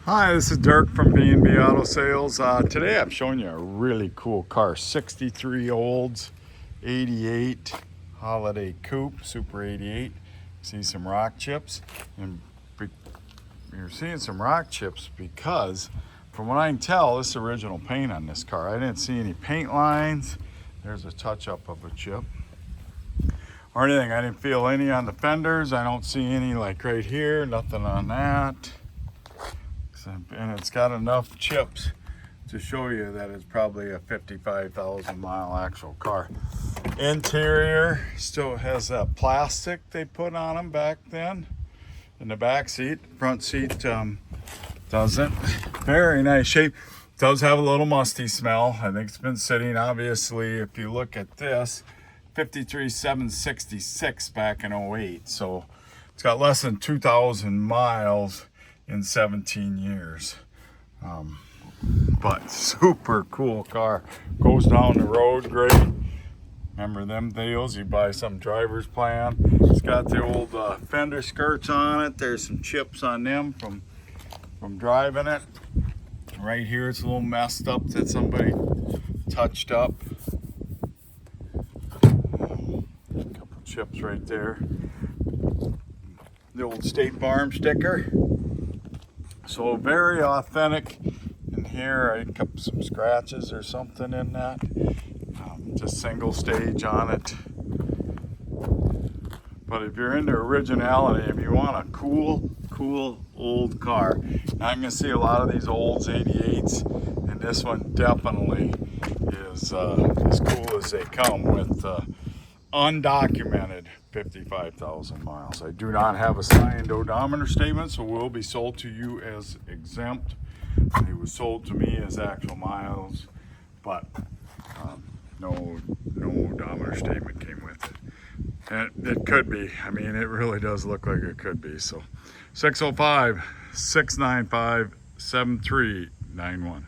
Hi, this is Dirk from B&B Auto Sales. Today I'm showing you a really cool car, 63 Olds, 88 Holiday Coupe, Super 88. See some rock chips, and you're seeing some rock chips because from what I can tell, this is original paint on this car. I didn't see any paint lines. There's a touch-up of a chip or anything. I didn't feel any on the fenders. I don't see any like right here, nothing on that. And it's got enough chips to show you that it's probably a 55,000 mile actual car. Interior still has that plastic they put on them back then in the back seat. Front seat doesn't. Very nice shape. Does have a little musty smell. I think it's been sitting. Obviously, if you look at this, 53,766 back in '08. So it's got less than 2,000 miles in 17 years. But super cool car. Goes down the road great. Remember them deals, you buy some driver's plan. It's got the old fender skirts on it. There's some chips on them from driving it. Right here it's a little messed up that somebody touched up. A couple chips right there. The old State Farm sticker. So very authentic. In here I kept some scratches or something in that. Just single stage on it. But if you're into originality, if you want a cool old car, I'm gonna see a lot of these Olds 88s, and this one definitely is as cool as they come with undocumented 55,000 miles. I do not have a signed odometer statement, so will be sold to you as exempt. It was sold to me as actual miles, but no odometer statement came with it. And it could be. I mean, it really does look like it could be. So 605-695-7391.